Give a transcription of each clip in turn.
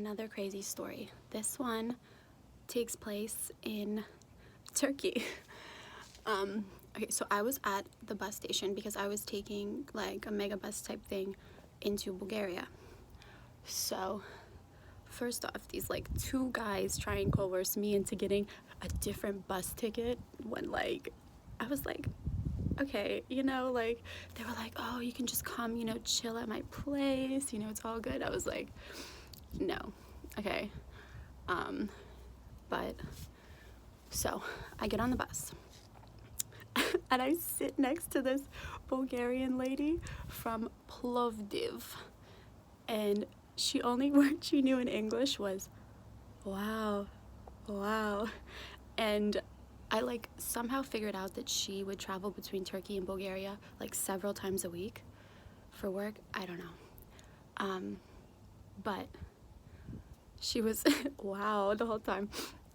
another crazy story. This one takes place in Turkey. Okay, so I was at the bus station because I was taking like a mega bus type thing into Bulgaria. So first off, these like two guys try and coerce me into getting a different bus ticket when like I was like, okay, like they were like, oh, you can just come, chill at my place, it's all good. I was like, no. Okay. But so I get on the bus and I sit next to this Bulgarian lady from Plovdiv, and she only word she knew in English was wow, wow. And I like somehow figured out that she would travel between Turkey and Bulgaria like several times a week for work. I don't know. But she was wow the whole time.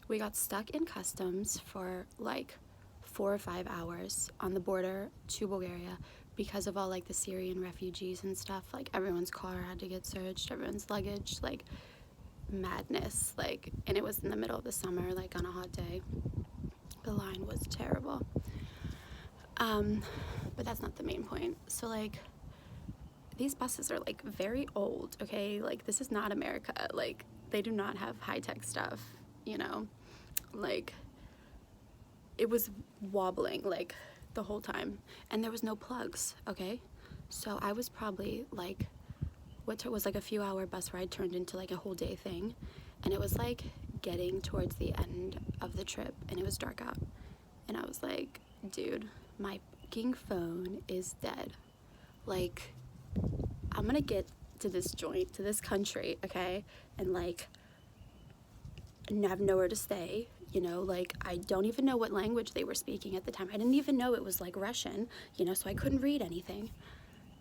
We got stuck in customs for like 4 or 5 hours on the border to Bulgaria because of all like the Syrian refugees and stuff. Like everyone's car had to get searched, everyone's luggage, like madness. Like, and it was in the middle of the summer, like on a hot day. The line was terrible. But that's not the main point. So like these buses are like very old, okay? Like this is not America. Like they do not have high-tech stuff, like it was wobbling like the whole time, and there was no plugs, okay? So I was probably like, what was like a few hour bus ride turned into like a whole day thing, and it was like getting towards the end of the trip and it was dark out, and I was like, dude, my fucking phone is dead. Like I'm gonna get to this joint, to this country, okay, and like have nowhere to stay, like I don't even know what language they were speaking at the time. I didn't even know it was like Russian, so I couldn't read anything.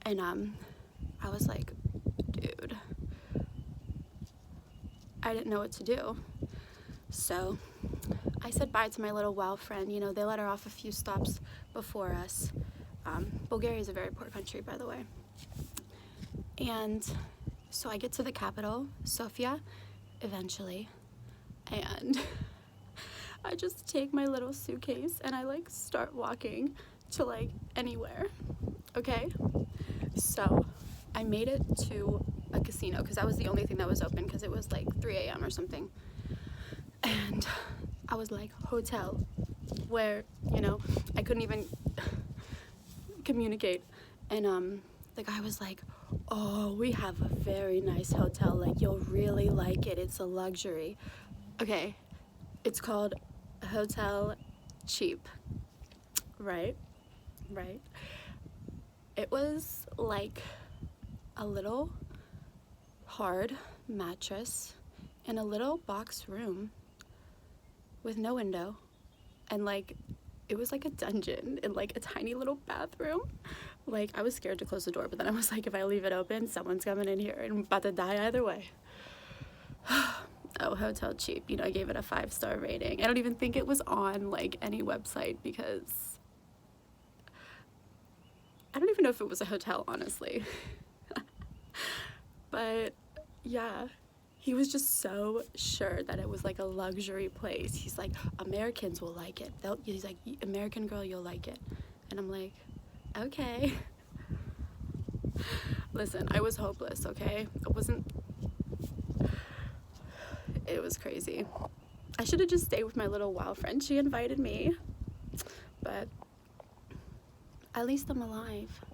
And I was like, dude, I didn't know what to do. So I said bye to my little WoW friend. They let her off a few stops before us. Bulgaria is a very poor country, by the way. And so I get to the capital, Sofia, eventually, and I just take my little suitcase and I like start walking to like anywhere, okay? So I made it to a casino because that was the only thing that was open because it was like 3 a.m. or something. And I was like, hotel, where, I couldn't even communicate. And the guy was like, oh, we have a very nice hotel, like you'll really like it, it's a luxury. Okay, it's called Hotel Cheap, right? It was like a little hard mattress in a little box room with no window, and like it was like a dungeon in like a tiny little bathroom. Like I was scared to close the door, but then I was like, if I leave it open, someone's coming in here and I'm about to die either way. Oh, Hotel Cheap, I gave it a 5-star rating. I don't even think it was on like any website because I don't even know if it was a hotel, honestly. But yeah, he was just so sure that it was like a luxury place. He's like, Americans will like it. He's like, American girl, you'll like it. And I'm like, okay. Listen, I was hopeless, okay? It was crazy. I should have just stayed with my little WoW friend. She invited me, but at least I'm alive.